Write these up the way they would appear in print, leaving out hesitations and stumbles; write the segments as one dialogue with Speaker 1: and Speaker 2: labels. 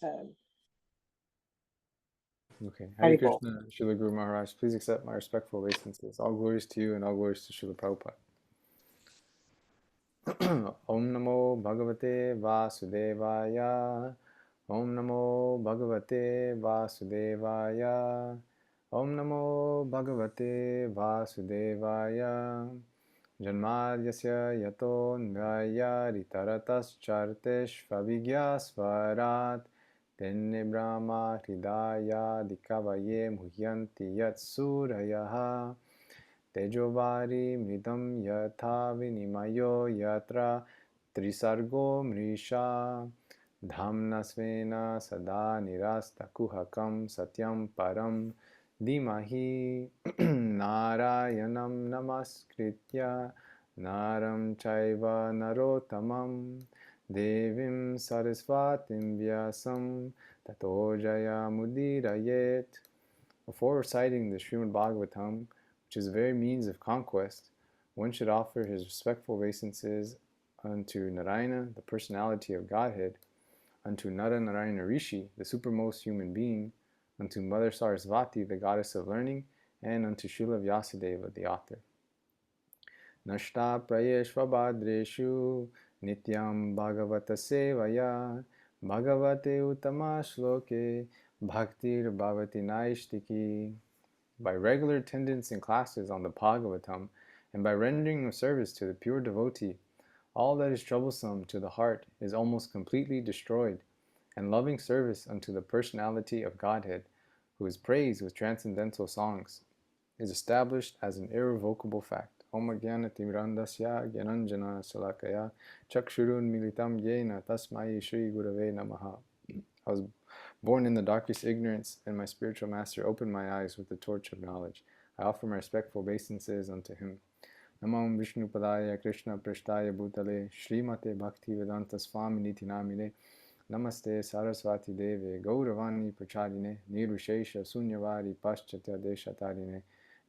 Speaker 1: Okay. Hare
Speaker 2: Haribol.
Speaker 1: Krishna, Srila Guru Maharaj, please accept my respectful obeisances. All glories to you and all glories to Srila Prabhupada. Om Namo Bhagavate Vasudevaya. Om Namo Bhagavate Vasudevaya. Om Namo Bhagavate Vasudevaya. Janmadyasya yato nvaya ritaratascharateshvavigyasvarat tenne brahma hridaya dikavaye muhyanti yat surayaha tejovari mridam yatha vinimayo yatra trisargo mrisha dhamna svena sada nirastakuhakam satyam param Dimahi Narayanam Namaskritya Naram Chaiva Narotamam Devim Sarasvatim Vyasam Tato Jaya Mudirayet. Before reciting the Srimad Bhagavatam, which is the very means of conquest, one should offer his respectful obeisances unto Narayana, the personality of Godhead, unto Nara Narayana Rishi, the supermost human being, unto Mother Sarasvati, the goddess of learning, and unto Srila Vyasadeva, the author. Nashta prayeshvabhadreshu nityam bhagavata sevaya bhagavate uttama shloke bhaktir bhavati naishtiki. By regular attendance in classes on the Bhagavatam, and by rendering of service to the pure devotee, all that is troublesome to the heart is almost completely destroyed, and loving service unto the personality of Godhead, who is praised with transcendental songs, is established as an irrevocable fact. Om Jnana Timirandasya Gyananjana Salakaya Chakshurun Militam Yena Tasmai Shri Gurave Namaha. I was born in the darkest ignorance, and my spiritual master opened my eyes with the torch of knowledge. I offer my respectful obeisances unto him. Namam Vishnu Padaya Krishna Prishtaya Bhutale Srimate Bhakti Vedanta Swami Niti Namine Namaste Saraswati Deve Gauravani Prachadine Nirushesha Sunyavari Paschatya Deshatarine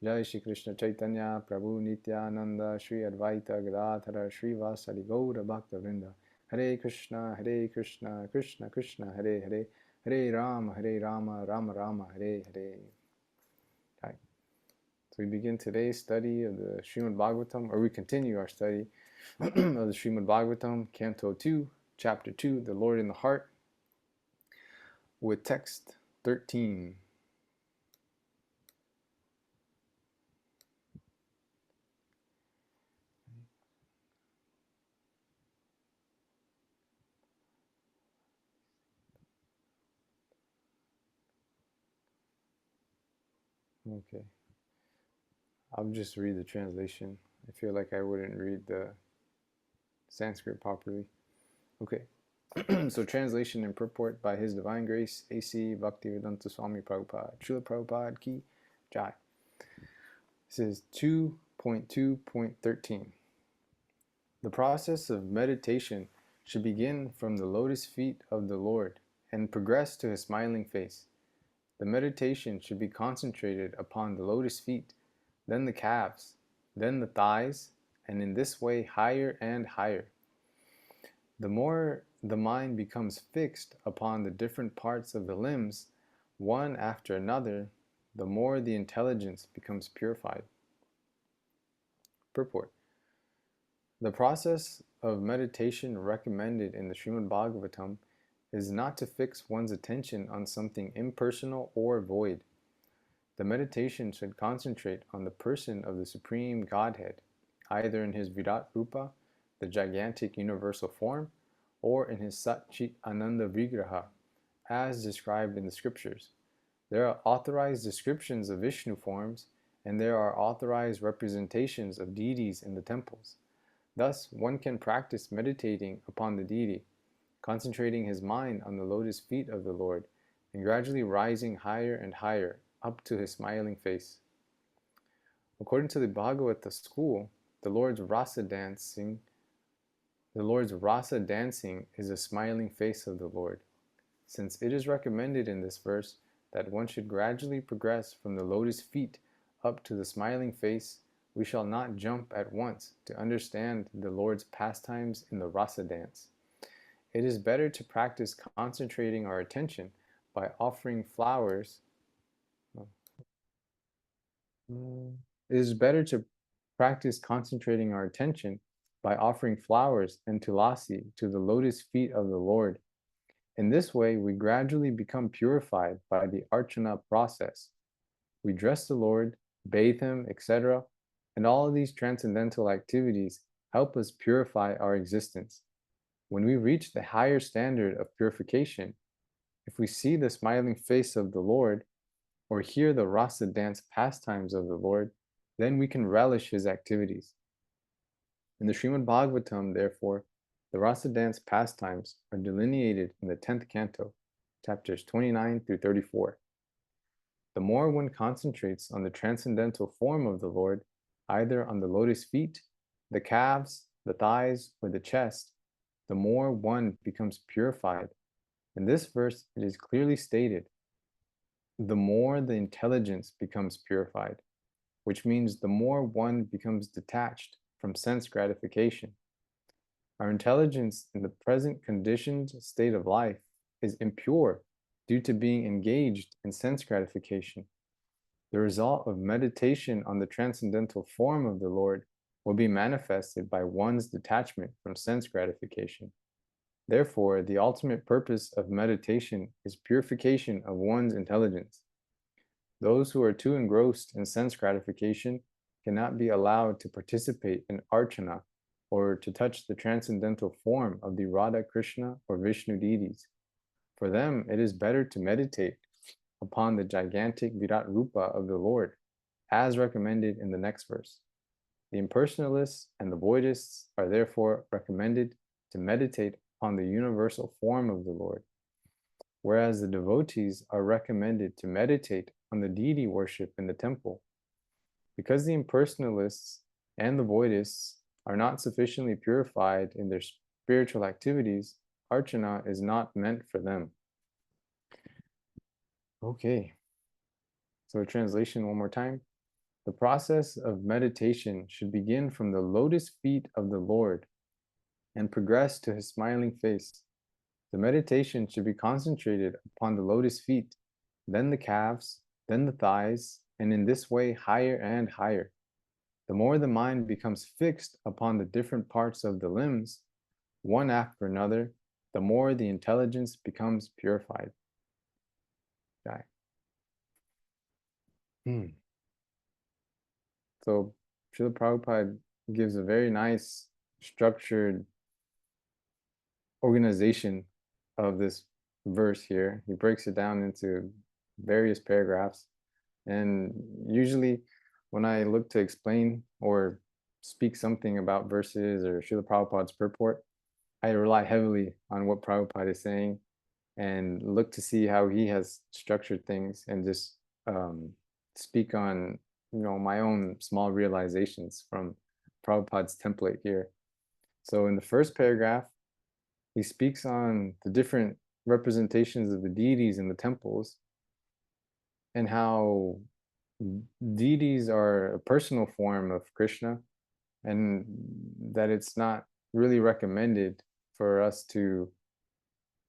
Speaker 1: Jai Shri Krishna Chaitanya Prabhu Nityananda Shri Advaita Gadadhara Shri Vasari Gaura Bhakta Vrinda Hare Krishna Krishna Krishna Hare Hare Hare Rama Rama Rama Hare Hare. Right. So we begin today's study of the Srimad Bhagavatam, or we continue our study of the Srimad Bhagavatam, Canto 2, Chapter 2, The Lord in the Heart, with text 13. Okay, I'll just read the translation. I feel like I wouldn't read the Sanskrit properly. Okay, so translation and purport by His Divine Grace, A.C. Bhaktivedanta Swami Prabhupada. Srila Prabhupada Ki Jai. This is 2.2.13. The process of meditation should begin from the lotus feet of the Lord and progress to His smiling face. The meditation should be concentrated upon the lotus feet, then the calves, then the thighs, and in this way higher and higher. The more the mind becomes fixed upon the different parts of the limbs, one after another, the more the intelligence becomes purified. Purport. The process of meditation recommended in the Srimad Bhagavatam is not to fix one's attention on something impersonal or void. The meditation should concentrate on the person of the Supreme Godhead, either in his Virat Rupa, the gigantic universal form, or in his Sat Chit Ananda Vigraha, as described in the scriptures. There are authorized descriptions of Vishnu forms, and there are authorized representations of deities in the temples. Thus, one can practice meditating upon the deity, concentrating his mind on the lotus feet of the Lord, and gradually rising higher and higher up to his smiling face. According to the Bhagavata school, the Lord's rasa dancing is a smiling face of the Lord. Since it is recommended in this verse that one should gradually progress from the lotus feet up to the smiling face, we shall not jump at once to understand the Lord's pastimes in the rasa dance. It is better to practice concentrating our attention by offering flowers. It is better to practice concentrating our attention by offering flowers and tulasi to the lotus feet of the Lord. In this way, we gradually become purified by the archana process. We dress the Lord, bathe him, etc., and all of these transcendental activities help us purify our existence. When we reach the higher standard of purification, if we see the smiling face of the Lord or hear the rasa dance pastimes of the Lord, then we can relish his activities. In the Srimad Bhagavatam, therefore, the rasa dance pastimes are delineated in the 10th canto, chapters 29 through 34. The more one concentrates on the transcendental form of the Lord, either on the lotus feet, the calves, the thighs, or the chest, the more one becomes purified. In this verse, it is clearly stated, the more the intelligence becomes purified, which means the more one becomes detached from sense gratification. Our intelligence in the present conditioned state of life is impure due to being engaged in sense gratification. The result of meditation on the transcendental form of the Lord will be manifested by one's detachment from sense gratification. Therefore, the ultimate purpose of meditation is purification of one's intelligence. Those who are too engrossed in sense gratification cannot be allowed to participate in archana or to touch the transcendental form of the Radha, Krishna, or Vishnu deities. For them, it is better to meditate upon the gigantic Virat Rupa of the Lord, as recommended in the next verse. The impersonalists and the voidists are therefore recommended to meditate on the universal form of the Lord, whereas the devotees are recommended to meditate on the deity worship in the temple. Because the impersonalists and the voidists are not sufficiently purified in their spiritual activities, archana is not meant for them. Okay, so translation one more time. The process of meditation should begin from the lotus feet of the Lord and progress to his smiling face. The meditation should be concentrated upon the lotus feet, then the calves, then the thighs, and in this way higher and higher. The more the mind becomes fixed upon the different parts of the limbs, one after another, the more the intelligence becomes purified. Okay. So Srila Prabhupada gives a very nice structured organization of this verse here. He breaks it down into various paragraphs. And usually when I look to explain or speak something about verses or Srila Prabhupada's purport, I rely heavily on what Prabhupada is saying and look to see how he has structured things and just speak on my own small realizations from Prabhupada's template here. So in the first paragraph, he speaks on the different representations of the deities in the temples and how deities are a personal form of Krishna and that it's not really recommended for us to,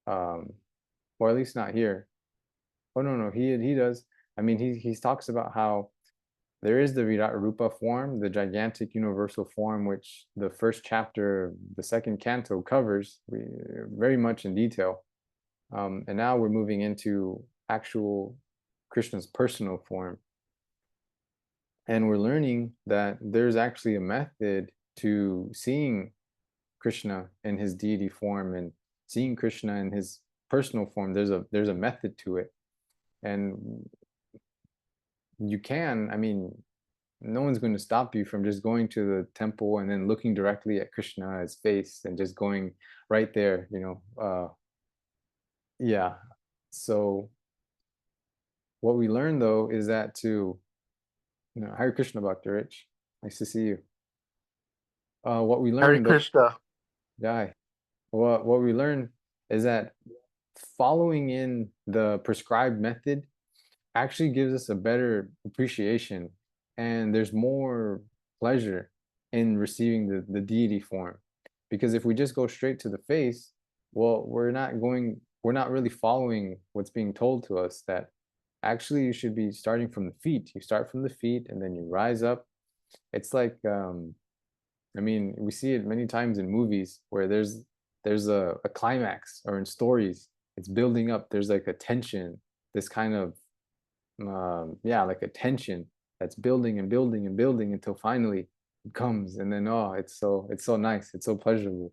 Speaker 1: or at least not here. Oh no, he does. I mean, he talks about how there is the Virat Rupa form, the gigantic universal form, which the first chapter of the second canto covers very much in detail. And now we're moving into actual Krishna's personal form. And we're learning that there's actually a method to seeing Krishna in his deity form and seeing Krishna in his personal form. There's a method to it. And you can, I mean, no one's going to stop you from just going to the temple and then looking directly at Krishna's face and just going right there, yeah. So what we learn though is that Hare Krishna Bhakti Rich, nice to see you. What we
Speaker 2: Hare
Speaker 1: learn though,
Speaker 2: Krishna.
Speaker 1: yeah, what we learn is that following in the prescribed method actually gives us a better appreciation and there's more pleasure in receiving the deity form. Because if we just go straight to the face, well, we're not really following what's being told to us, that actually you should be starting from the feet. You start from the feet and then you rise up. It's like, I mean, we see it many times in movies where there's a climax, or in stories, it's building up. There's like a tension, this kind of yeah, like a tension that's building and building and building until finally it comes, and then oh, it's so nice, it's so pleasurable.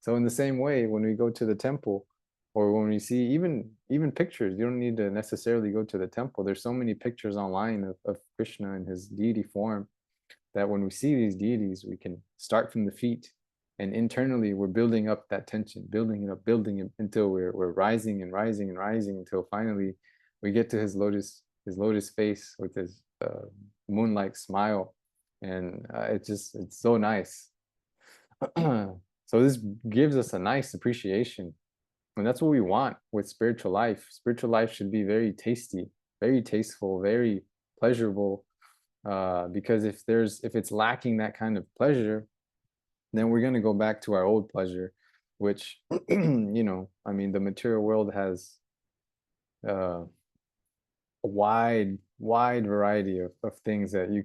Speaker 1: So in the same way, when we go to the temple, or when we see even pictures, you don't need to necessarily go to the temple. There's so many pictures online of Krishna in his deity form, that when we see these deities, we can start from the feet, and internally we're building up that tension, building it up, building it until we're rising and rising and rising until finally we get to his lotus face with his moon-like smile, and it's so nice. So this gives us a nice appreciation, and that's what we want with spiritual life. Spiritual life should be very tasty, very tasteful, very pleasurable, because if it's lacking that kind of pleasure, then we're going to go back to our old pleasure, which I mean, the material world has uh, a wide variety of things that you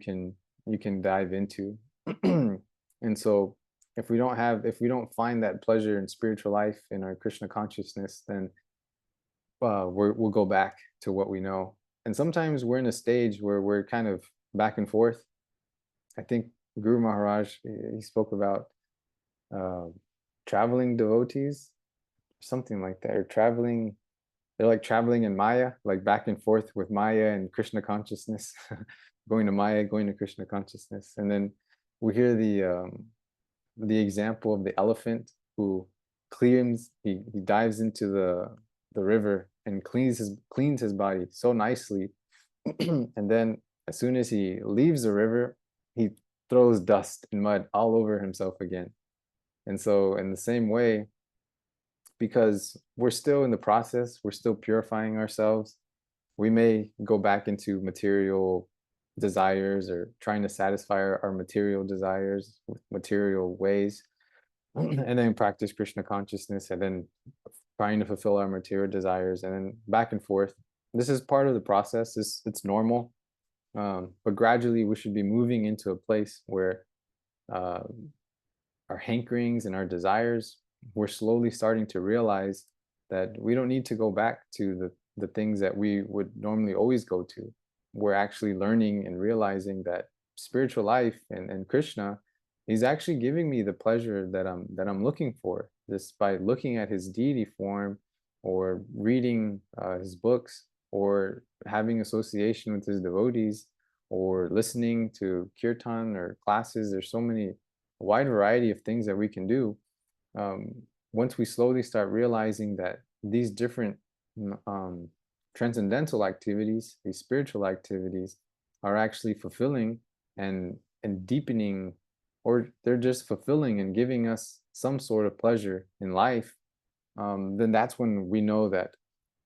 Speaker 1: can dive into. And so if we don't find that pleasure in spiritual life, in our Krishna consciousness, then we'll go back to what we know. And sometimes we're in a stage where we're kind of back and forth. I think Guru Maharaj, he spoke about uh, traveling devotees, something like that, or traveling. They're like traveling in Maya, like back and forth with Maya and Krishna consciousness, going to Maya, going to Krishna consciousness, and then we hear the example of the elephant who he dives into the river and cleans his body so nicely, and then as soon as he leaves the river, he throws dust and mud all over himself again. And so in the same way, because we're still in the process, we're still purifying ourselves, we may go back into material desires, or trying to satisfy our material desires with material ways, and then practice Krishna consciousness, and then trying to fulfill our material desires, and then back and forth. This is part of the process. It's normal, but gradually we should be moving into a place where uh, our hankerings and our desires, we're slowly starting to realize that we don't need to go back to the things that we would normally always go to. We're actually learning and realizing that spiritual life and Krishna, he's actually giving me the pleasure that I'm looking for, just by looking at his deity form, or reading his books, or having association with his devotees, or listening to kirtan or classes. There's so many, a wide variety of things that we can do. um, Once we slowly start realizing that these different um, transcendental activities, these spiritual activities, are actually fulfilling and deepening, or they're just fulfilling and giving us some sort of pleasure in life, then that's when we know that,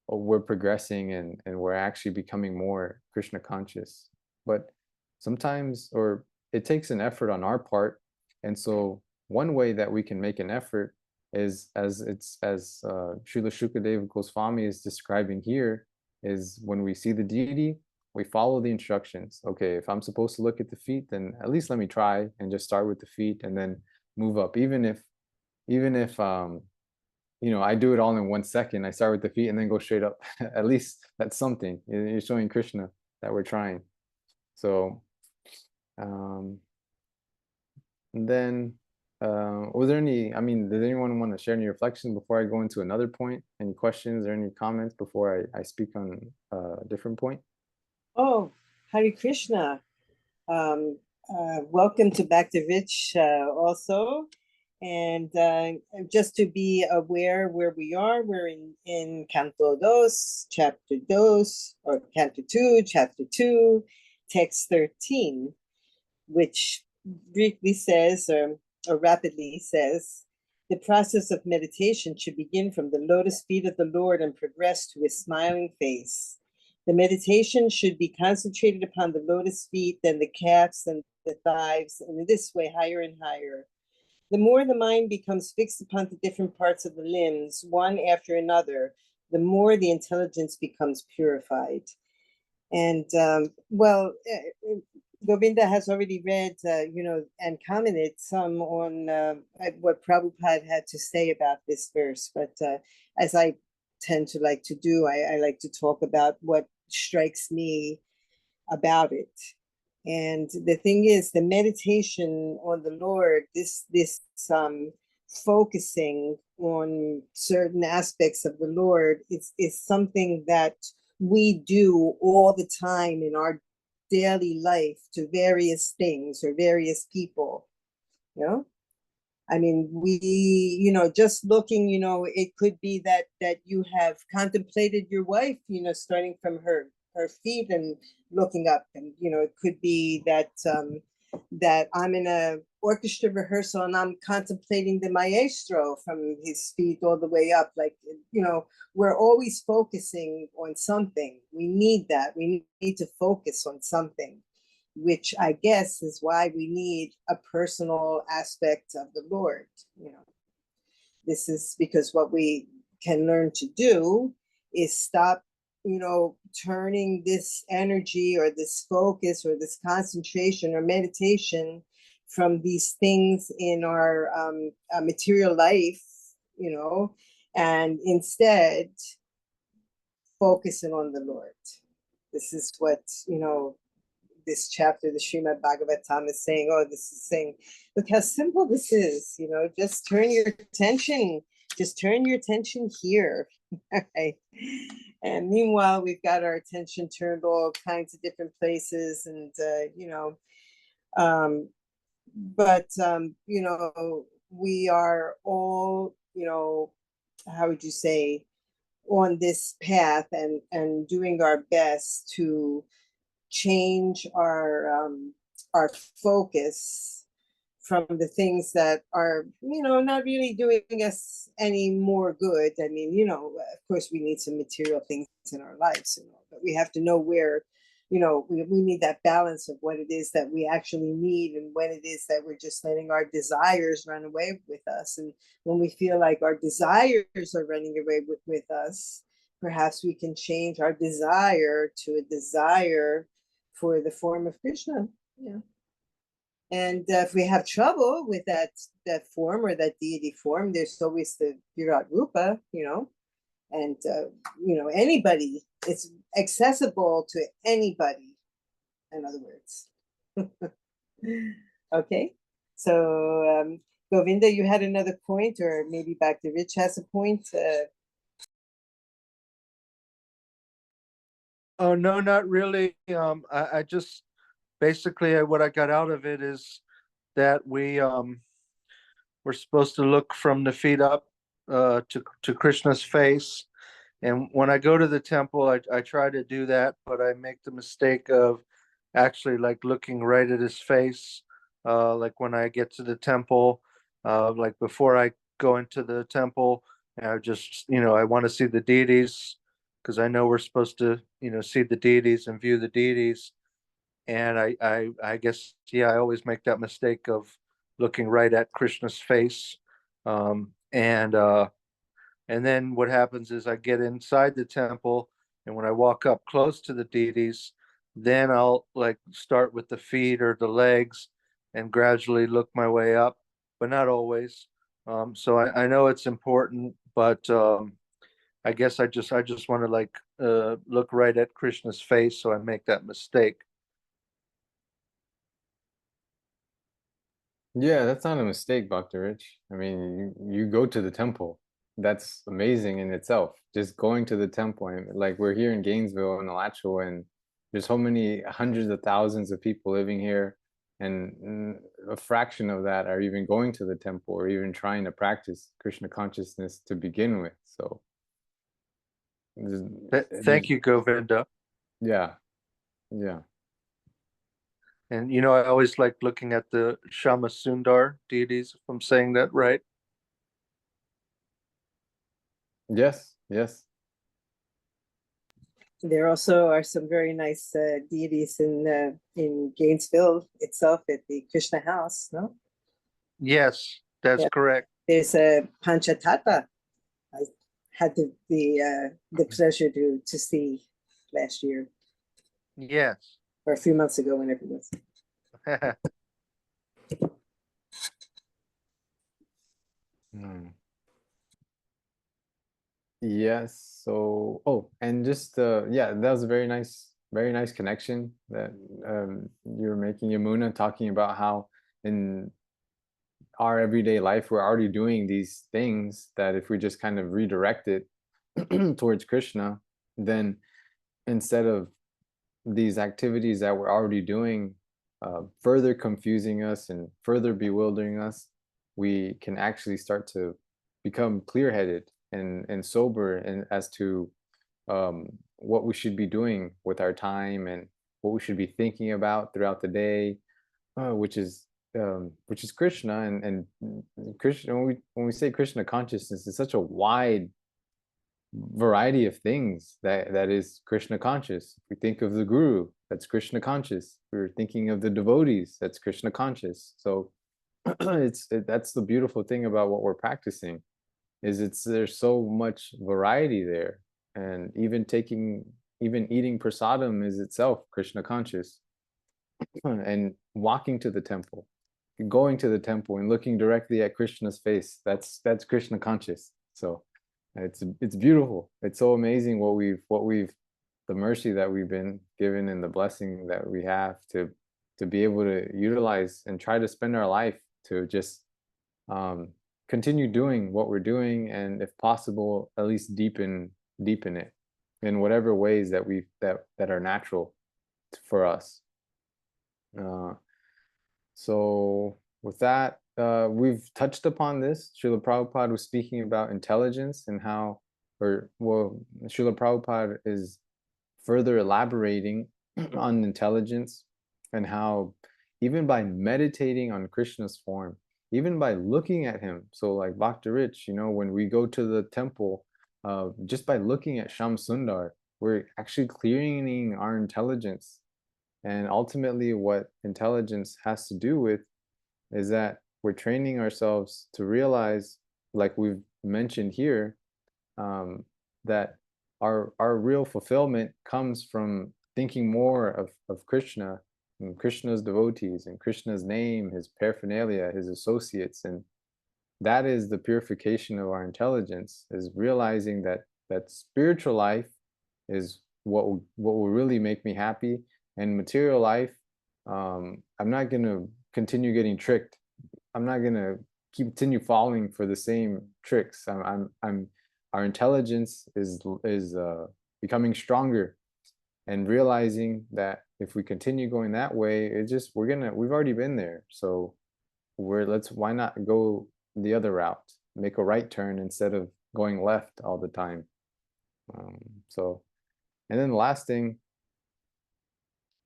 Speaker 1: oh, we're progressing, and we're actually becoming more Krishna conscious. But sometimes, or it takes an effort on our part. And so one way that we can make an effort is, as Srila Shukadeva Goswami is describing here, is when we see the deity, we follow the instructions. Okay, if I'm supposed to look at the feet, then at least let me try and just start with the feet and then move up. Even if I do it all in 1 second. I start with the feet and then go straight up. At least that's something. You're showing Krishna that we're trying. So, um, and then, was there any, I mean, did anyone want to share any reflections before I go into another point? Any questions or any comments before I speak on a different point?
Speaker 2: Oh, Hare Krishna. Welcome to Bhaktivich also. And just to be aware where we are, we're in Canto Dos, Chapter Dos, or Canto 2, Chapter 2, Text 13, which briefly says, or rapidly says, the process of meditation should begin from the lotus feet of the Lord and progress to his smiling face. The meditation should be concentrated upon the lotus feet, then the calves and the thighs, and in this way higher and higher. The more the mind becomes fixed upon the different parts of the limbs, one after another, the more the intelligence becomes purified. And Govinda has already read, and commented some on what Prabhupada had to say about this verse. But as I tend to like to do, I like to talk about what strikes me about it. And the thing is, the meditation on the Lord, this focusing on certain aspects of the Lord is something that we do all the time in our daily life to various things or various people. You know, I mean, just looking, it could be that you have contemplated your wife, starting from her feet and looking up, and it could be that I'm in a orchestra rehearsal and I'm contemplating the maestro from his feet all the way up. Like, we're always focusing on something. We need that. We need to focus on something, which I guess is why we need a personal aspect of the Lord. This is because what we can learn to do is stop, turning this energy or this focus or this concentration or meditation from these things in our material life, and instead focusing on the Lord. This is what, this chapter, the Srimad Bhagavatam, is saying. Oh, this is saying, look how simple this is. Just turn your attention here. Right? And meanwhile, we've got our attention turned all kinds of different places, and we are all, how would you say, on this path and doing our best to change our focus from the things that are not really doing us any more good. I mean, of course we need some material things in our lives, but we have to know where, we need that balance of what it is that we actually need and when it is that we're just letting our desires run away with us. And when we feel like our desires are running away with us, perhaps we can change our desire to a desire for the form of Krishna. And if we have trouble with that form or that deity form, there's always the Virat Rupa, and anybody. It's accessible to anybody, in other words. Okay, so Govinda, you had another point, or maybe back to Rich has a point.
Speaker 3: Oh, no, not really. I just basically what I got out of it is that we're supposed to look from the feet up to Krishna's face. And when I go to the temple, I try to do that, but I make the mistake of actually like looking right at his face. Like when I get to the temple, like before I go into the temple, I just, I want to see the deities because I know we're supposed to, see the deities and view the deities. And I guess, yeah, I always make that mistake of looking right at Krishna's face. Um, and uh, and then what happens is I get inside the temple, and when I walk up close to the deities, then I'll like start with the feet or the legs and gradually look my way up, but not always. So I know it's important, but I guess I just want to like look right at Krishna's face, so I make that mistake.
Speaker 1: Yeah, that's not a mistake, Dr. Rich. I mean, you go to the temple. That's amazing in itself. Just going to the temple, and like we're here in Gainesville and Alachua, and there's so many hundreds of thousands of people living here, and a fraction of that are even going to the temple or even trying to practice Krishna consciousness to begin with. So,
Speaker 3: Thank you, Govinda.
Speaker 1: yeah, yeah.
Speaker 3: And I always like looking at the Shama Sundar deities, if I'm saying that right.
Speaker 1: Yes, yes.
Speaker 2: There also are some very nice deities in Gainesville itself at the Krishna House, no?
Speaker 3: Yes. That's
Speaker 2: Yeah.
Speaker 3: correct.
Speaker 2: There's a Panchatata. I had the pleasure to see last year
Speaker 3: Yes.
Speaker 2: or a few months ago, whenever it was.
Speaker 1: Yes. So, oh, and just yeah, that was a very nice connection that you were making, Yamuna, talking about how in our everyday life we're already doing these things that if we just kind of redirect it towards Krishna, then instead of these activities that we're already doing further confusing us and further bewildering us, we can actually start to become clear-headed and sober and as to what we should be doing with our time and what we should be thinking about throughout the day, which is Krishna and Krishna. When we say Krishna consciousness, it's such a wide variety of things that is Krishna conscious. If we think of the Guru, that's Krishna conscious. We're thinking of the devotees, that's Krishna conscious. So that's the beautiful thing about what we're practicing, is there's so much variety there, and even eating prasadam is itself Krishna conscious, and walking to the temple, going to the temple and looking directly at Krishna's face, that's Krishna conscious. So it's beautiful. It's so amazing what we've the mercy that we've been given and the blessing that we have to be able to utilize and try to spend our life to just continue doing what we're doing, and if possible at least deepen it in whatever ways that are natural for us. So with that, we've touched upon this. Srila Prabhupada was speaking about intelligence and how, Srila Prabhupada is further elaborating on intelligence and how even by meditating on Krishna's form, even by looking at him, so like Bhakti Rich, when we go to the temple, just by looking at Sham Sundar, we're actually clearing our intelligence. And ultimately, what intelligence has to do with is that we're training ourselves to realize, like we've mentioned here, that our real fulfillment comes from thinking more of Krishna and Krishna's devotees and Krishna's name, his paraphernalia, his associates. And that is the purification of our intelligence, is realizing that spiritual life is what will really make me happy, and material life, I'm not going to continue getting tricked. I'm not going to continue falling for the same tricks. Our intelligence is becoming stronger, and realizing that if we continue going that way, we've already been there. So why not go the other route, make a right turn instead of going left all the time. And then the last thing,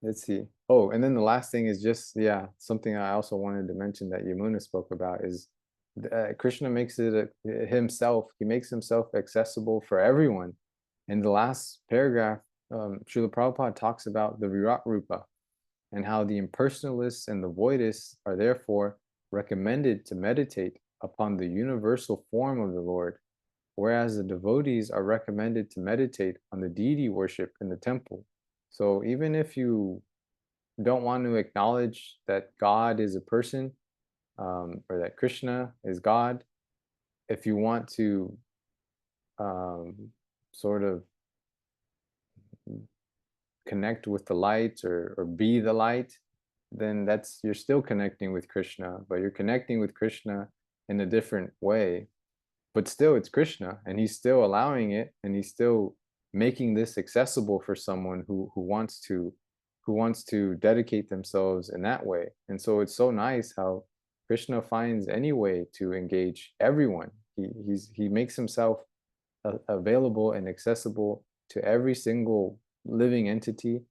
Speaker 1: let's see. Oh, and then the last thing is just, yeah, something I also wanted to mention that Yamuna spoke about is Krishna makes it himself. He makes himself accessible for everyone. In the last paragraph, Srila Prabhupada talks about the Virat Rupa and how the impersonalists and the voidists are therefore recommended to meditate upon the universal form of the Lord, whereas the devotees are recommended to meditate on the deity worship in the temple. So even if you don't want to acknowledge that God is a person, or that Krishna is God, if you want to sort of connect with the light or be the light, then you're still connecting with Krishna, but you're connecting with Krishna in a different way. But still, it's Krishna, and he's still allowing it, and he's still making this accessible for someone who wants to dedicate themselves in that way. And so it's so nice how Krishna finds any way to engage everyone. He makes himself available and accessible to every single living entity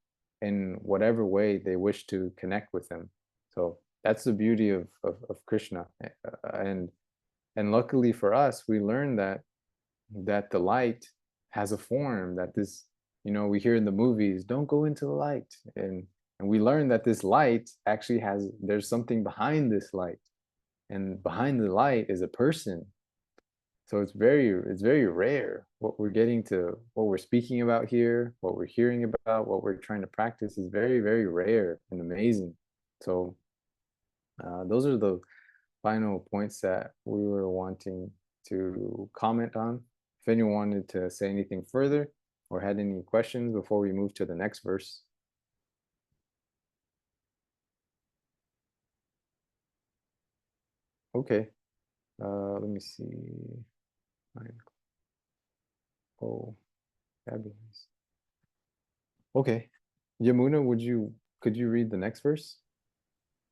Speaker 1: in whatever way they wish to connect with him. So that's the beauty of Krishna. And luckily for us, we learn that the light has a form, that this, we hear in the movies, don't go into the light. And we learn that this light actually there's something behind this light. and behind the light is a person. So it's very rare. What we're speaking about here, what we're hearing about, what we're trying to practice is very rare and amazing. So those are the final points that we were wanting to comment on. If anyone wanted to say anything further or had any questions before we move to the next verse. Okay, let me see. Oh, fabulous. Okay, Yamuna, could you read the next verse?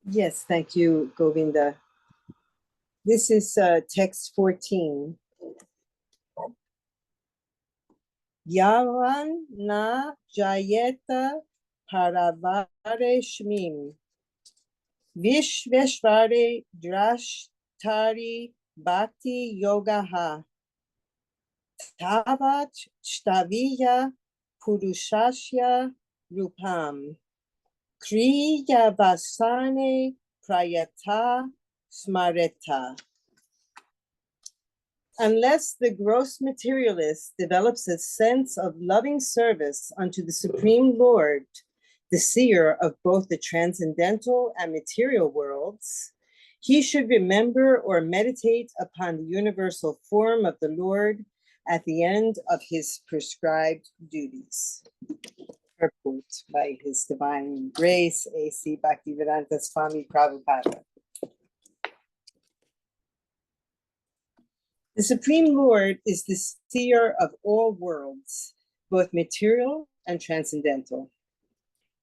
Speaker 2: Yes, thank you, Govinda. This is text 14. Yavan na jayeta paravare shmim. Vishveshvare drashtari bhakti yogaha. Tavat shtaviya purushashya rupam. Kriya vasane prayata smareta. Unless the gross materialist develops a sense of loving service unto the Supreme Lord, the seer of both the transcendental and material worlds, he should remember or meditate upon the universal form of the Lord at the end of his prescribed duties. Purport by His Divine Grace, A.C. Bhaktivedanta Swami Prabhupada. The Supreme Lord is the seer of all worlds, both material and transcendental.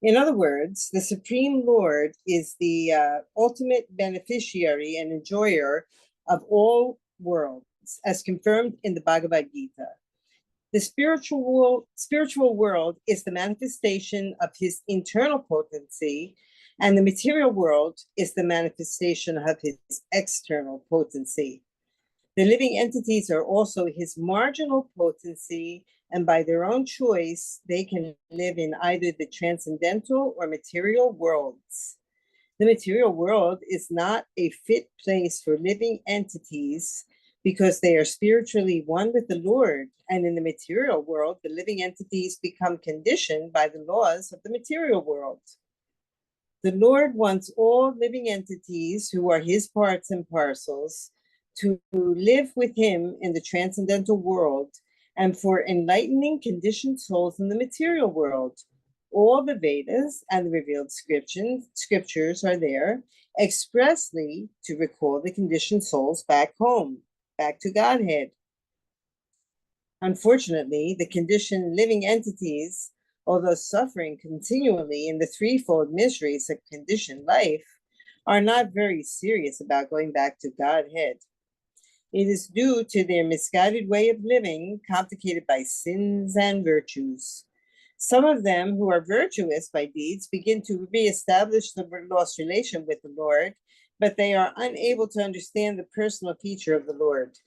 Speaker 2: In other words, the Supreme Lord is the ultimate beneficiary and enjoyer of all worlds, as confirmed in the Bhagavad Gita. The spiritual world is the manifestation of his internal potency, and the material world is the manifestation of his external potency. The living entities are also his marginal potency, and by their own choice, they can live in either the transcendental or material worlds. The material world is not a fit place for living entities because they are spiritually one with the Lord, and in the material world, the living entities become conditioned by the laws of the material world. The Lord wants all living entities who are his parts and parcels to live with him in the transcendental world and for enlightening conditioned souls in the material world. All the Vedas and the revealed scriptures are there expressly to recall the conditioned souls back home, back to Godhead. Unfortunately, the conditioned living entities, although suffering continually in the threefold miseries of conditioned life, are not very serious about going back to Godhead. It is due to their misguided way of living, complicated by sins and virtues. Some of them who are virtuous by deeds begin to reestablish the lost relation with the Lord, but they are unable to understand the personal feature of the Lord.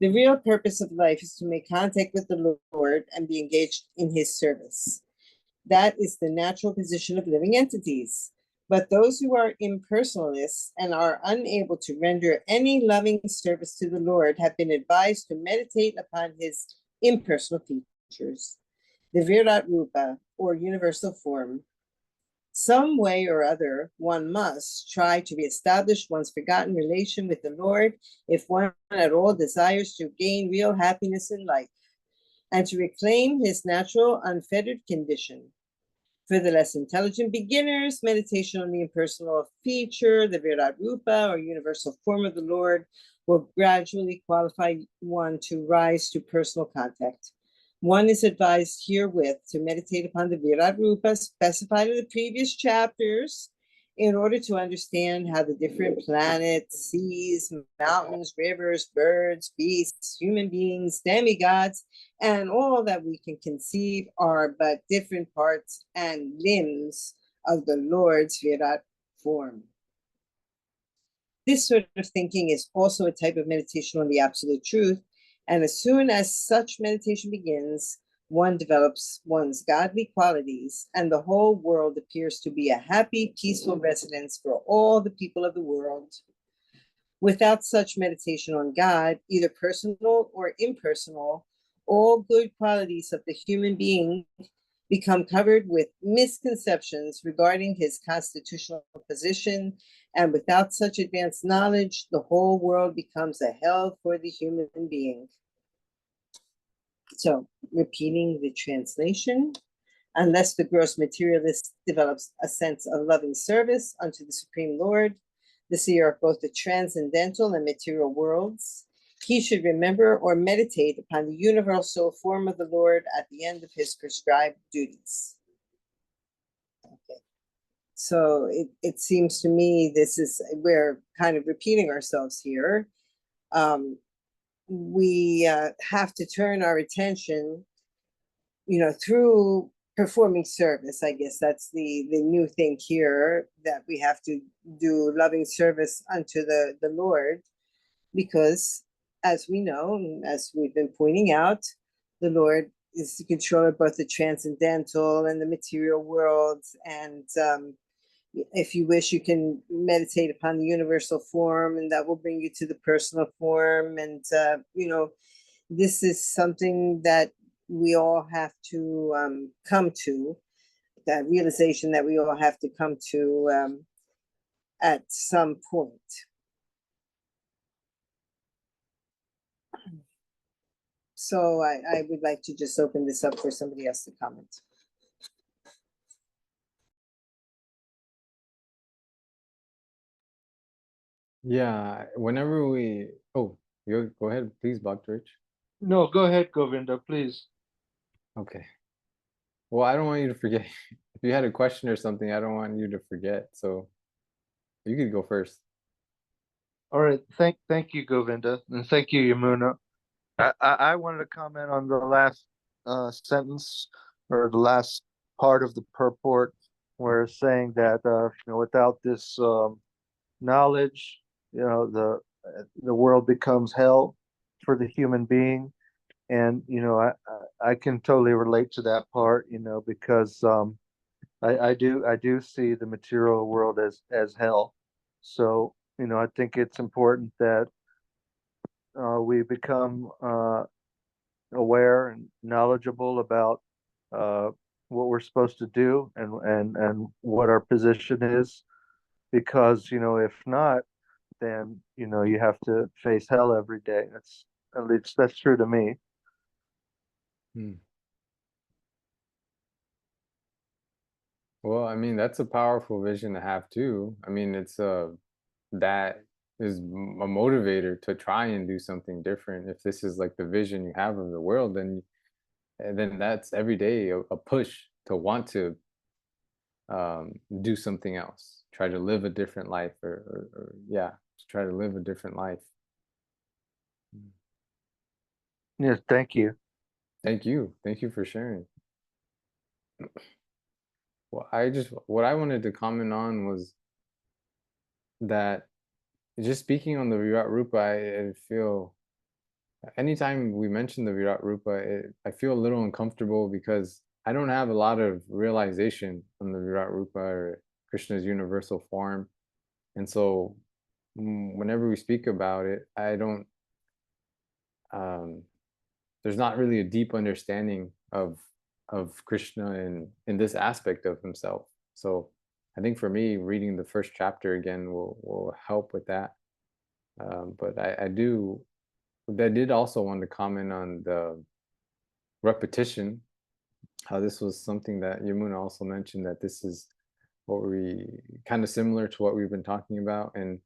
Speaker 2: The real purpose of life is to make contact with the Lord and be engaged in his service. That is the natural position of living entities. But those who are impersonalists and are unable to render any loving service to the Lord have been advised to meditate upon his impersonal features, the Virat Rupa, or universal form. Some way or other, one must try to reestablish one's forgotten relation with the Lord if one at all desires to gain real happiness in life and to reclaim his natural, unfettered condition. For the less intelligent beginners, meditation on the impersonal feature, the Virat Rupa, or universal form of the Lord, will gradually qualify one to rise to personal contact. One is advised herewith to meditate upon the Virat Rupa specified in the previous chapters in order to understand how the different planets, seas, mountains, rivers, birds, beasts, human beings, demigods, and all that we can conceive are but different parts and limbs of the Lord's Virat form. This sort of thinking is also a type of meditation on the absolute truth, and as soon as such meditation begins, one develops one's godly qualities, and the whole world appears to be a happy, peaceful residence for all the people of the world. Without such meditation on God, either personal or impersonal, all good qualities of the human being become covered with misconceptions regarding his constitutional position, and without such advanced knowledge, the whole world becomes a hell for the human being. So, repeating the translation, unless the gross materialist develops a sense of loving service unto the Supreme Lord, the seer of both the transcendental and material worlds, he should remember or meditate upon the universal form of the Lord at the end of his prescribed duties. Okay. So it seems to me we're kind of repeating ourselves here. We have to turn our attention, through performing service. I guess that's the new thing here, that we have to do loving service unto the Lord, because as we know, as we've been pointing out, the Lord is the controller of both the transcendental and the material worlds. And if you wish, you can meditate upon the universal form, and that will bring you to the personal form. And this is something that we all have to come to, that realization that we all have to come to at some point. So I would like to just open this up for somebody else to comment.
Speaker 1: Yeah, whenever you go ahead, please, Dr. Rich.
Speaker 3: No, go ahead, Govinda, please.
Speaker 1: Okay. Well, I don't want you to forget. If you had a question or something, I don't want you to forget. So you could go first.
Speaker 3: All right, thank you, Govinda, and thank you, Yamuna. I wanted to comment on the last sentence, or the last part of the purport, where it's saying that without this knowledge, the world becomes hell for the human being. And I can totally relate to that part, because I do see the material world as hell. So I think it's important that we become aware and knowledgeable about what we're supposed to do, and what our position is, because if not, then you have to face hell every day. That's, at least that's true to me.
Speaker 1: Hmm. Well, I mean, that's a powerful vision to have too. I mean, that is a motivator to try and do something different. If this is like the vision you have of the world, then that's every day a push to want to do something else, try to live a different life, or yeah, try to live a different life.
Speaker 3: Yes, thank you.
Speaker 1: Thank you for sharing. Well, what I wanted to comment on was that, just speaking on the Virat Rupa, I feel anytime we mention the Virat Rupa, I feel a little uncomfortable because I don't have a lot of realization on the Virat Rupa or Krishna's universal form. And so whenever we speak about it, I don't, there's not really a deep understanding of Krishna in this aspect of himself. So I think for me, reading the first chapter again will help with that. But I did also want to comment on the repetition, how this was something that Yamuna also mentioned, that this is what we kind of similar to what we've been talking about. And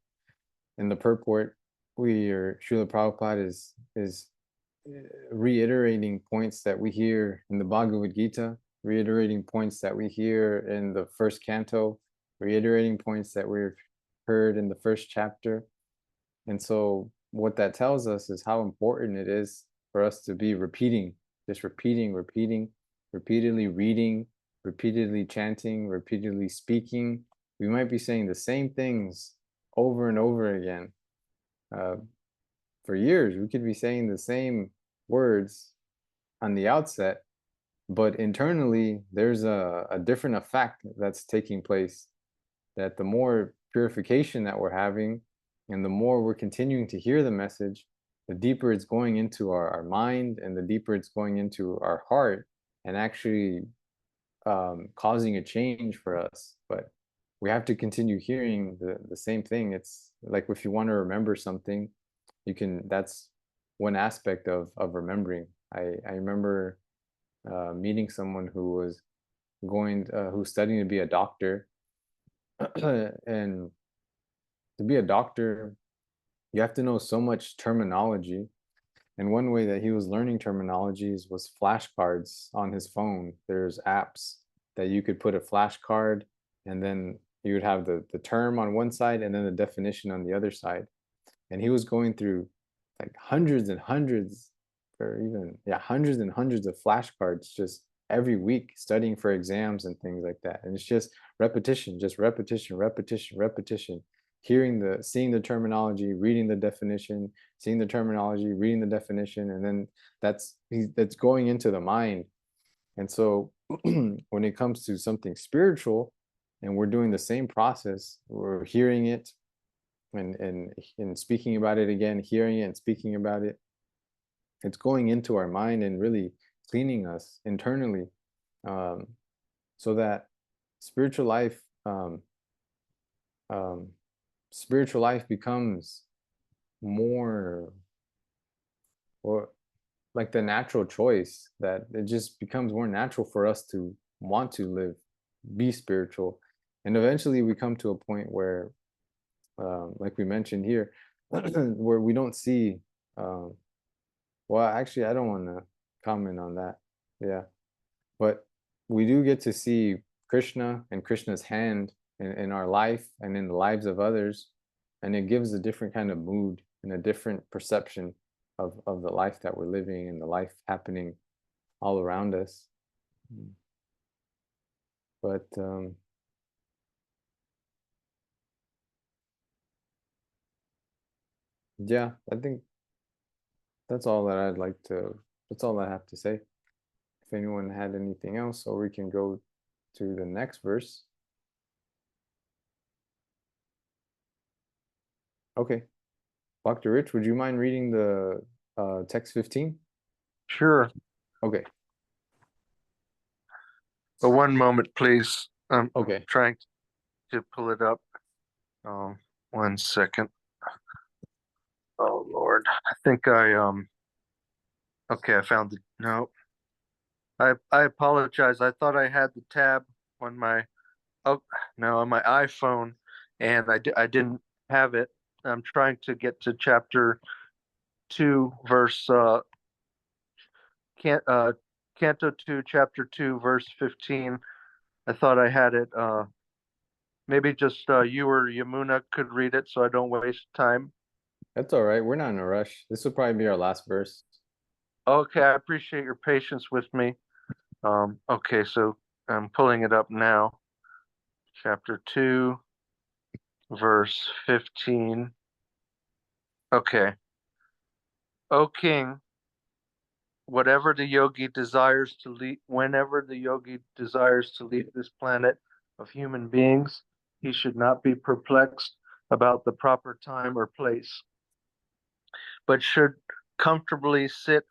Speaker 1: in the purport, Srila Prabhupada is reiterating points that we hear in the Bhagavad Gita, reiterating points that we hear in the first canto, reiterating points that we've heard in the first chapter. And so what that tells us is how important it is for us to be repeating, just repeating, repeatedly reading, repeatedly chanting, repeatedly speaking. We might be saying the same things over and over again. For years, we could be saying the same words on the outset, but internally, there's a different effect that's taking place, that the more purification that we're having, And the more we're continuing to hear the message, the deeper it's going into our mind, and the deeper it's going into our heart, and actually causing a change for us. But we have to continue hearing the same thing. It's like if you want to remember something, you can, that's one aspect of remembering. I remember meeting someone who was who's studying to be a doctor. And to be a doctor, you have to know so much terminology. And one way that he was learning terminologies was flashcards on his phone. There's apps that you could put a flashcard, and then you would have the term on one side and then the definition on the other side. And he was going through like hundreds and hundreds, or even, yeah, hundreds and hundreds of flashcards just every week, studying for exams and things like that. And it's just repetition, just repetition, repetition, repetition. Seeing the terminology, reading the definition, seeing the terminology, reading the definition, and then that's going into the mind. And so when it comes to something spiritual, and we're doing the same process, we're hearing it and speaking about it again, hearing it and speaking about it, it's going into our mind and really cleaning us internally, um, so that spiritual life um, um, spiritual life becomes more, or like the natural choice, that it just becomes more natural for us to want to live, be spiritual. And eventually we come to a point where, like we mentioned here, where we don't see, um, well, actually, I don't want to comment on that. Yeah. But we do get to see Krishna and Krishna's hand in our life and in the lives of others. And it gives a different kind of mood and a different perception of the life that we're living and the life happening all around us. But yeah, I think that's all that that's all I have to say. If anyone had anything else, or we can go to the next verse. Okay. Dr. Rich, would you mind reading the text 15?
Speaker 3: Sure.
Speaker 1: Okay.
Speaker 3: But one moment, please. I'm
Speaker 1: Okay.
Speaker 3: trying to pull it up. 1 second. Oh Lord. I think okay, I found it. No. I apologize. I thought I had the tab on my no, on my iPhone, and I didn't have it. I'm trying to get to chapter 2 verse can canto 2 chapter 2 verse 15. I thought I had it. Maybe just you or Yamuna could read it so I don't waste time.
Speaker 1: That's all right. We're not in a rush. This will probably be our last verse.
Speaker 3: Okay, I appreciate your patience with me. Okay, so I'm pulling it up now. Chapter 2, verse 15. Okay. O king, whatever the yogi desires to leave, whenever the yogi desires to leave this planet of human beings, he should not be perplexed about the proper time or place, but should comfortably sit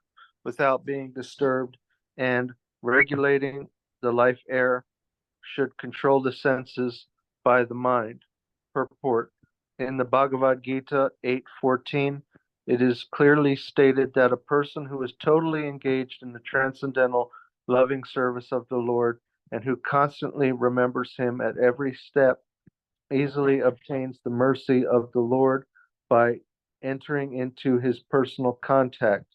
Speaker 3: without being disturbed, and regulating the life air, should control the senses by the mind. Purport. In the Bhagavad Gita 8:14, it is clearly stated that a person who is totally engaged in the transcendental loving service of the Lord, and who constantly remembers him at every step, easily obtains the mercy of the Lord by entering into his personal contact.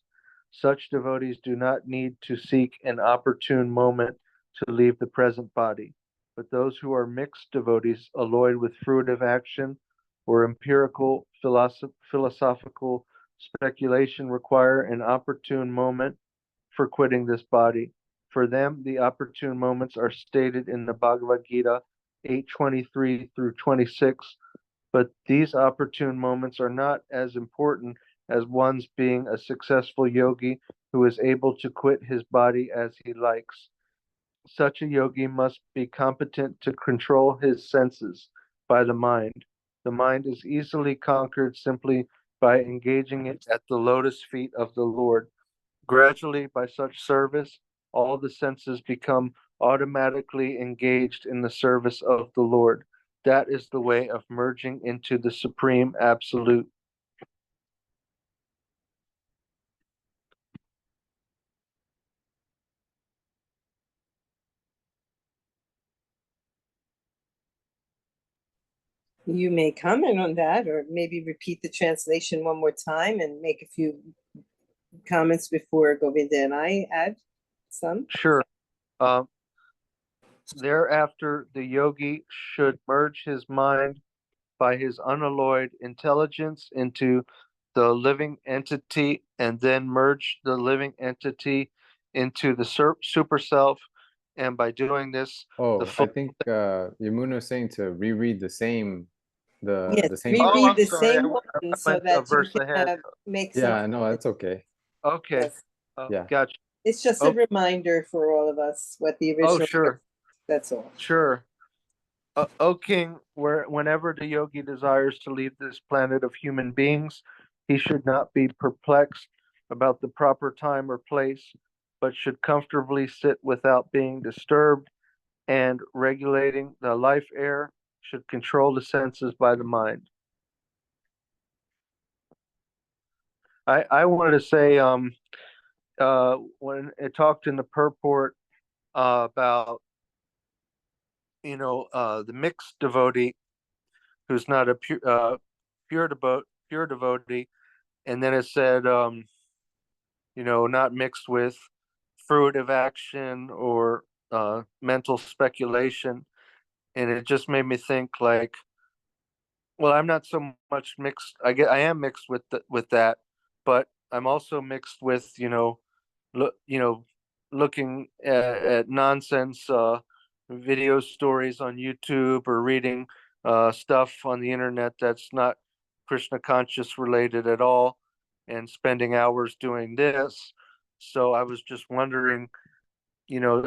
Speaker 3: Such devotees do not need to seek an opportune moment to leave the present body. But those who are mixed devotees, alloyed with fruitive action or empirical philosophical speculation, require an opportune moment for quitting this body. For them, the opportune moments are stated in the Bhagavad Gita 8:23 through 26, but these opportune moments are not as important as one's being a successful yogi who is able to quit his body as he likes. Such a yogi must be competent to control his senses by the mind. The mind is easily conquered simply by engaging it at the lotus feet of the Lord. Gradually, by such service, all the senses become automatically engaged in the service of the Lord. That is the way of merging into the Supreme Absolute.
Speaker 2: You may comment on that, or maybe repeat the translation one more time and make a few comments before Govinda and I add some.
Speaker 3: Sure. Thereafter, the yogi should merge his mind by his unalloyed intelligence into the living entity, and then merge the living entity into the super self. And by doing this, the
Speaker 1: Oh, I
Speaker 3: full.
Speaker 1: think Yamuna was saying to reread the same
Speaker 2: Yes,
Speaker 1: the same.
Speaker 3: Oh,
Speaker 2: reread
Speaker 3: I'm
Speaker 2: the
Speaker 3: sorry.
Speaker 2: same
Speaker 3: I
Speaker 2: one so
Speaker 3: went a
Speaker 2: that you
Speaker 3: verse
Speaker 2: can
Speaker 3: ahead.
Speaker 2: make some
Speaker 1: Yeah, no,
Speaker 2: comments.
Speaker 1: that's okay.
Speaker 3: Okay.
Speaker 2: Yes.
Speaker 1: Yeah.
Speaker 3: Gotcha.
Speaker 2: It's just
Speaker 3: Oh.
Speaker 2: a reminder for all of us what the
Speaker 3: Oh,
Speaker 2: original.
Speaker 3: sure.
Speaker 2: That's all.
Speaker 3: Sure. O King, whenever the yogi desires to leave this planet of human beings, he should not be perplexed about the proper time or place, but should comfortably sit without being disturbed, and regulating the life air, should control the senses by the mind. I wanted to say, when it talked in the purport about, the mixed devotee who's not a pure devotee, and then it said, not mixed with fruitive action or mental speculation, and it just made me think like, well, I'm not so much mixed. I am mixed with that, but I'm also mixed with look looking at nonsense video stories on YouTube, or reading stuff on the internet that's not Krishna conscious related at all, and spending hours doing this. So I was just wondering,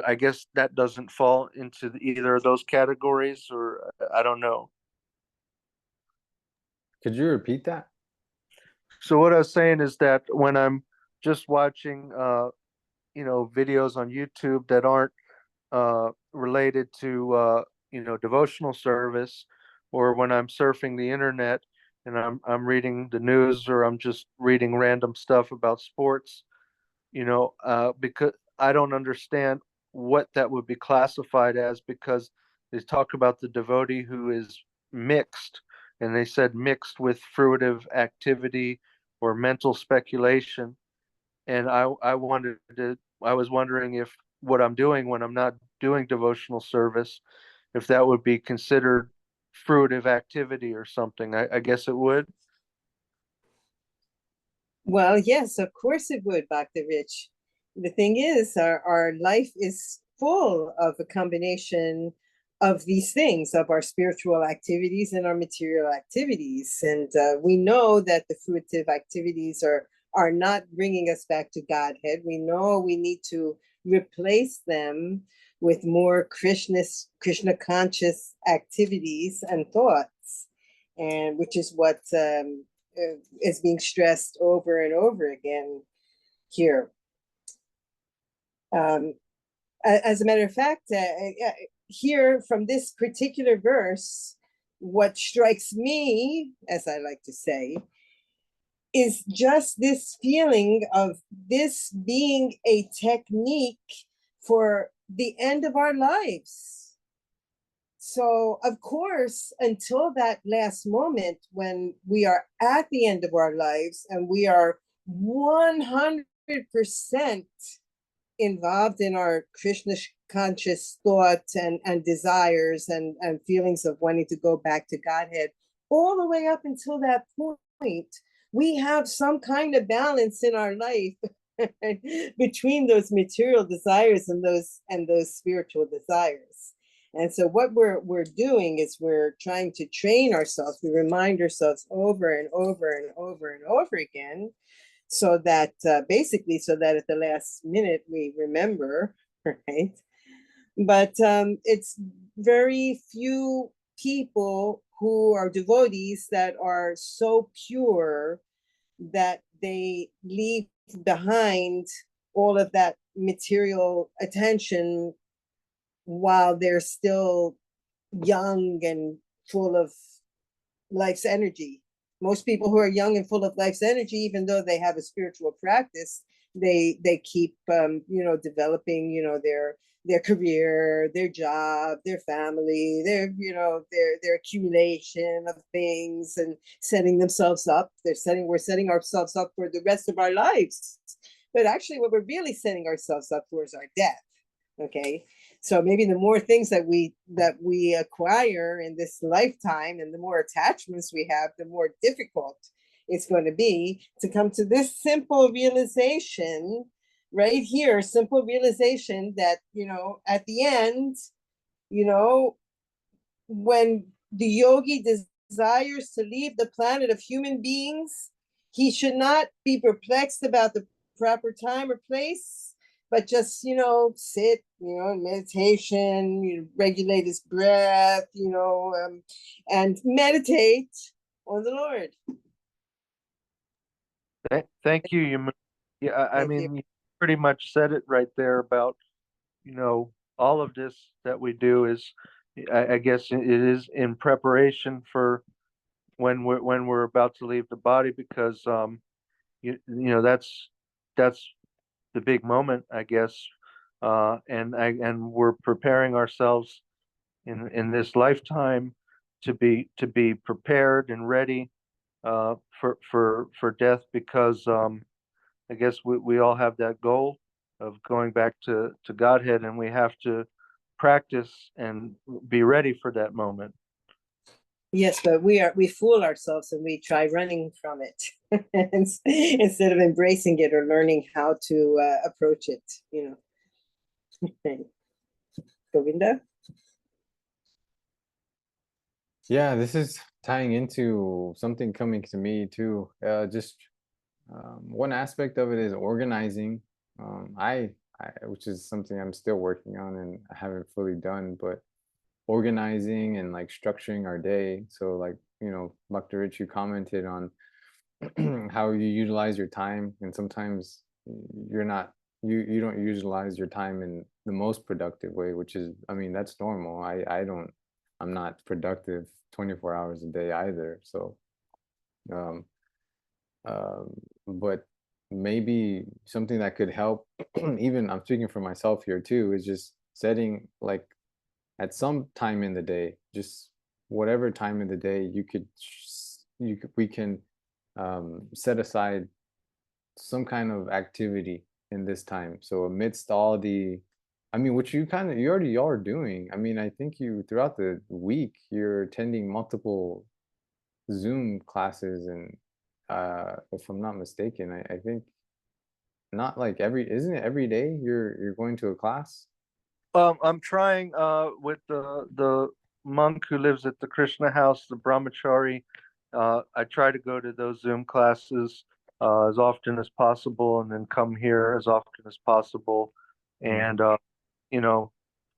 Speaker 3: I guess that doesn't fall into either of those categories, or I don't know.
Speaker 1: Could you repeat that?
Speaker 3: So what I was saying is that when I'm just watching, videos on YouTube that aren't related to, devotional service, or when I'm surfing the internet and I'm reading the news, or I'm just reading random stuff about sports, because I don't understand what that would be classified as, because they talk about the devotee who is mixed, and they said mixed with fruitive activity or mental speculation. And I was wondering if what I'm doing when I'm not doing devotional service, if that would be considered fruitive activity or something. I guess it would.
Speaker 2: Well, yes, of course it would, Dr. Rich. The thing is, our life is full of a combination of these things, of our spiritual activities and our material activities. And we know that the fruitive activities are not bringing us back to Godhead. We know we need to replace them with more Krishna conscious activities and thoughts, and which is what is being stressed over and over again here. As a matter of fact, here from this particular verse, what strikes me, as I like to say, is just this feeling of this being a technique for the end of our lives. So, of course, until that last moment when we are at the end of our lives and we are 100% involved in our Krishna conscious thoughts and desires and feelings of wanting to go back to Godhead, all the way up until that point, we have some kind of balance in our life between those material desires and those spiritual desires. And so what we're doing is we're trying to train ourselves. We remind ourselves over and over and over and over again, so that basically, so that at the last minute we remember, right? But it's very few people who are devotees that are so pure that they leave behind all of that material attention while they're still young and full of life's energy. Most people who are young and full of life's energy, even though they have a spiritual practice, they keep developing their career, their job, their family, their accumulation of things, and setting themselves up. We're setting ourselves up for the rest of our lives. But actually what we're really setting ourselves up for is our death. Okay. So maybe the more things that we acquire in this lifetime, and the more attachments we have, the more difficult it's going to be to come to this simple realization right here, simple realization that, at the end, when the yogi desires to leave the planet of human beings, he should not be perplexed about the proper time or place, but just, sit, in meditation, regulate his breath, and meditate on the Lord.
Speaker 3: Thank you. Yeah, I
Speaker 2: Thank you.
Speaker 3: mean, you pretty much said it right there about, all of this that we do is, I guess it is in preparation for when we're about to leave the body, because that's the big moment, I guess. And we're preparing ourselves in this lifetime to be prepared and ready for death, because I guess we all have that goal of going back to Godhead, and we have to practice and be ready for that moment.
Speaker 2: Yes, but we fool ourselves and we try running from it instead of embracing it or learning how to approach it. Govinda?
Speaker 1: Yeah, this is tying into something coming to me too. Just one aspect of it is organizing. Which is something I'm still working on and I haven't fully done, but organizing and like structuring our day. So like, Dr. Rich, you commented on how you utilize your time, and sometimes you're not you don't utilize your time in the most productive way, which is, I mean, that's normal. I'm not productive 24 hours a day either. So um but maybe something that could help, even I'm speaking for myself here too, is just setting like at some time in the day, just whatever time in the day we can set aside some kind of activity in this time. So amidst all the, I mean, which you already are doing. I mean, I think you throughout the week you're attending multiple Zoom classes, and if I'm not mistaken, I think not like isn't it every day you're going to a class?
Speaker 3: I'm trying with the monk who lives at the Krishna house, the brahmachari. I try to go to those Zoom classes as often as possible, and then come here as often as possible. And you know,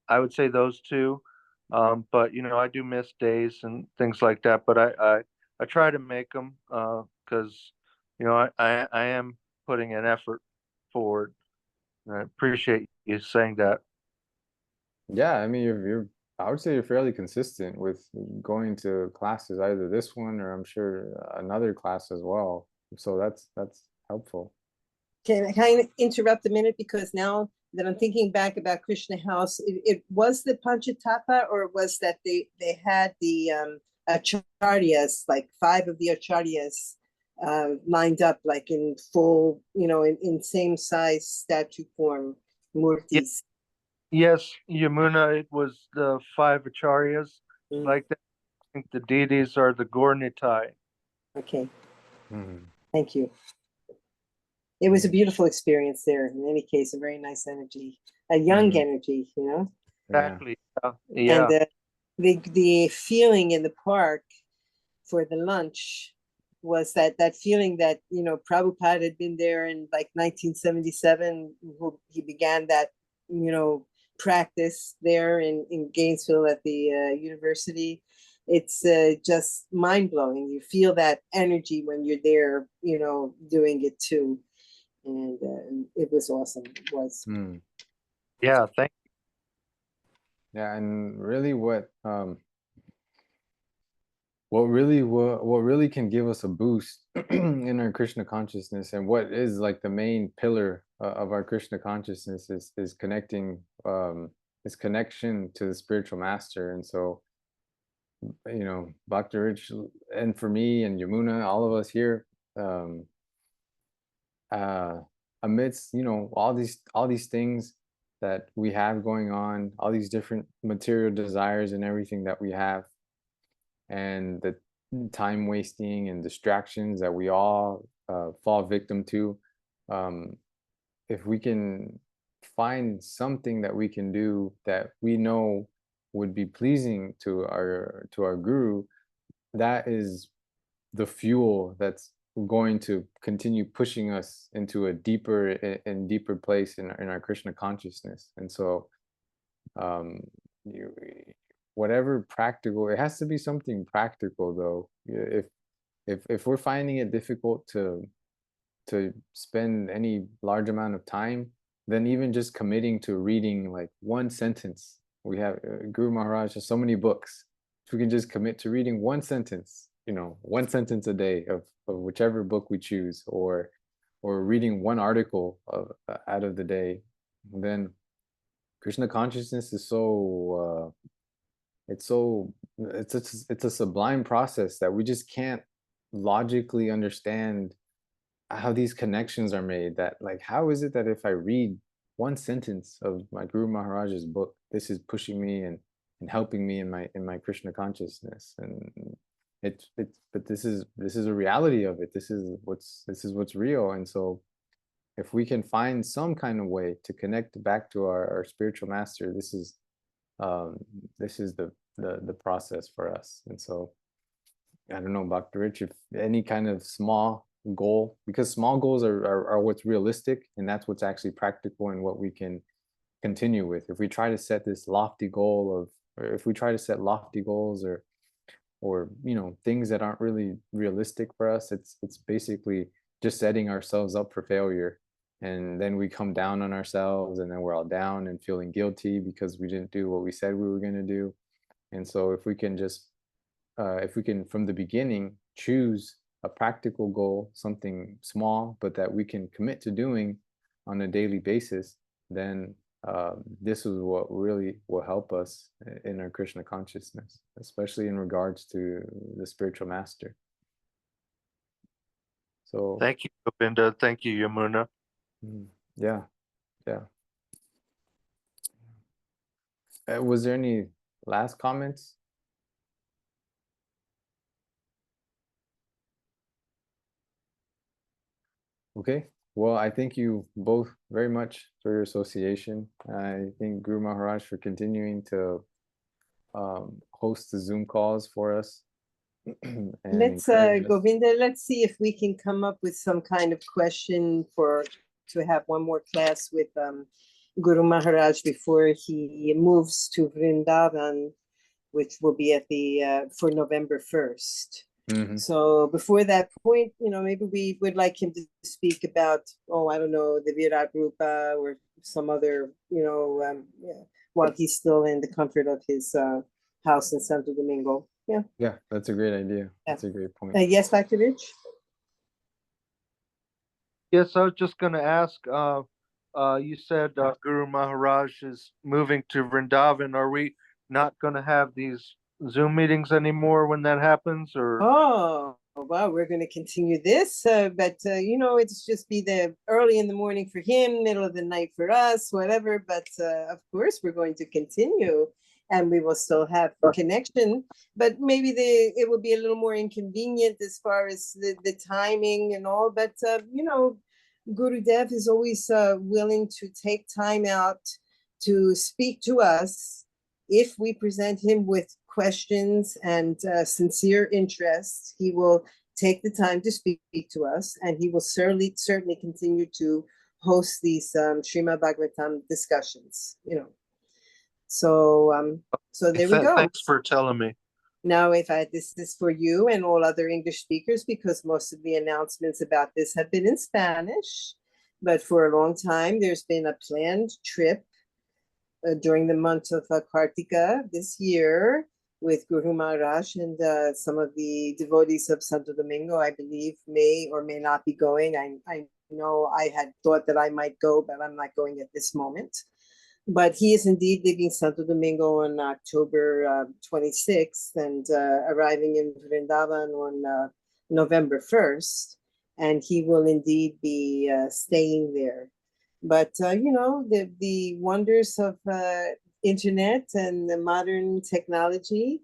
Speaker 3: I would say those two. But I do miss days and things like that. But I try to make them because I am putting an effort forward. And I appreciate you saying that.
Speaker 1: Yeah, I mean, you're I would say you're fairly consistent with going to classes, either this one or I'm sure another class as well. So that's helpful.
Speaker 2: Can I kind of interrupt a minute, because now that I'm thinking back about Krishna House, it was the Panchatapa, or was that they had the acharyas, like 5 of the acharyas lined up like in full, in same size statue form murtis.
Speaker 3: Yes, Yamuna, it was the 5 acharyas.
Speaker 2: Mm,
Speaker 3: Like that, I think the deities are the Gornitai.
Speaker 2: okay,
Speaker 1: Mhm.
Speaker 2: thank you. It was a beautiful experience there. In any case, a very nice energy, a young
Speaker 1: Mhm.
Speaker 2: energy,
Speaker 1: Yeah.
Speaker 3: Exactly.
Speaker 2: and
Speaker 3: Yeah.
Speaker 2: the feeling in the park for the lunch was that feeling that Prabhupada had been there in like 1977. He began that practice there in Gainesville at the university, it's just mind-blowing. You feel that energy when you're there, doing it too. And it was awesome. It was.
Speaker 3: Yeah, thank
Speaker 1: Yeah, and really what really can give us a boost in our Krishna consciousness, and what is like the main pillar of our Krishna consciousness, is connecting is connection to the spiritual master. And so, Bhakti Rich, and for me and Yamuna, all of us here, um uh amidst all these things that we have going on, all these different material desires and everything that we have, and the time wasting and distractions that we all fall victim to. um, if we can find something that we can do that we know would be pleasing to our guru, that is the fuel that's going to continue pushing us into a deeper and deeper place in our Krishna consciousness. And so, um, you, whatever practical, it has to be something practical though. If we're finding it difficult to spend any large amount of time, then even just committing to reading like one sentence. We have Guru Maharaj has so many books. If we can just commit to reading one sentence, one sentence a day of whichever book we choose, or reading one article out of the day, then Krishna consciousness is it's a sublime process that we just can't logically understand how these connections are made. That, like, how is it that if I read one sentence of my Guru Maharaj's book, this is pushing me and helping me in my Krishna consciousness? And but this is a reality of it. This is what's real. And so if we can find some kind of way to connect back to our spiritual master, um this is the process for us. And so, I don't know, Dr. Rich, if any kind of small goal, because small goals are what's realistic, and that's what's actually practical and what we can continue with. If we try to set this lofty goal or if we try to set lofty goals, or things that aren't really realistic for us, it's basically just setting ourselves up for failure. And then we come down on ourselves, and then we're all down and feeling guilty because we didn't do what we said we were going to do. And so if we can from the beginning choose a practical goal, something small but that we can commit to doing on a daily basis, then this is what really will help us in our Krishna consciousness, especially in regards to the spiritual master. So
Speaker 3: thank you, Govinda. Thank you, Yamuna.
Speaker 1: yeah. Was there any last comments? Okay. Well, I thank you both very much for your association. I thank Guru Maharaj for continuing to host the Zoom calls for us. And
Speaker 2: Let's
Speaker 1: encourage us.
Speaker 2: Govinda, let's see if we can come up with some kind of question to have one more class with Guru Maharaj before he moves to Vrindavan, which will be at the for November 1st. So before that point, maybe we would like him to speak about, I don't know, the Virat Rupa or some other, while he's still in the comfort of his house in Santo Domingo.
Speaker 1: Yeah, that's a great idea. That's a great point.
Speaker 2: Yes, Dr. Rich?
Speaker 3: Yes, I was just going to ask, you said Guru Maharaj is moving to Vrindavan. Are we not going to have these Zoom meetings anymore when that happens? Or
Speaker 2: Well, we're going to continue this, but it's just be the early in the morning for him, middle of the night for us, whatever. But of course, we're going to continue, and we will still have connection. But maybe it will be a little more inconvenient as far as the timing and all. But Gurudev is always willing to take time out to speak to us if we present him with questions and sincere interest. He will take the time to speak to us, and he will certainly continue to host these Srimad Bhagavatam discussions. So there we go.
Speaker 3: Thanks for telling me.
Speaker 2: Now, this is for you and all other English speakers, because most of the announcements about this have been in Spanish. But for a long time, there's been a planned trip during the month of Kartika this year with Guru Maharaj and some of the devotees of Santo Domingo, I believe, may or may not be going. I know I had thought that I might go, but I'm not going at this moment. But he is indeed leaving Santo Domingo on October 26th and arriving in Vrindavan on November 1st. And he will indeed be staying there. But, you know, the wonders of internet and the modern technology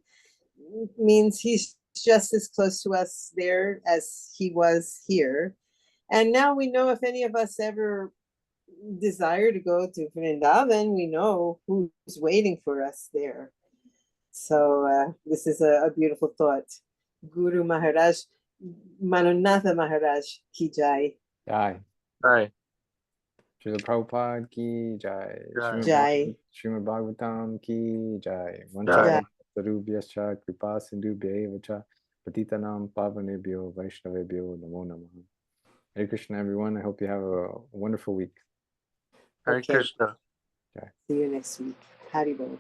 Speaker 2: means he's just as close to us there as he was here. And now we know if any of us ever desire to go to Vrindavan, we know who's waiting for us there. So this is a beautiful thought. Guru Maharaj, Manonatha Maharaj ki jai.
Speaker 1: Jai.
Speaker 3: Right.
Speaker 1: Srila Prabhupada ki jai.
Speaker 3: Jai.
Speaker 2: Jai.
Speaker 1: Srimad Bhagavatam ki jai.
Speaker 2: Jai.
Speaker 1: Sarubhyascha kripa sindhubhya cha patitanam pavanebhyo vaishnavebhyo namo namaha. Hare Krishna, everyone. I hope you have a wonderful week.
Speaker 3: Hare
Speaker 2: Okay.
Speaker 3: Krishna.
Speaker 2: See you next week. Haribol.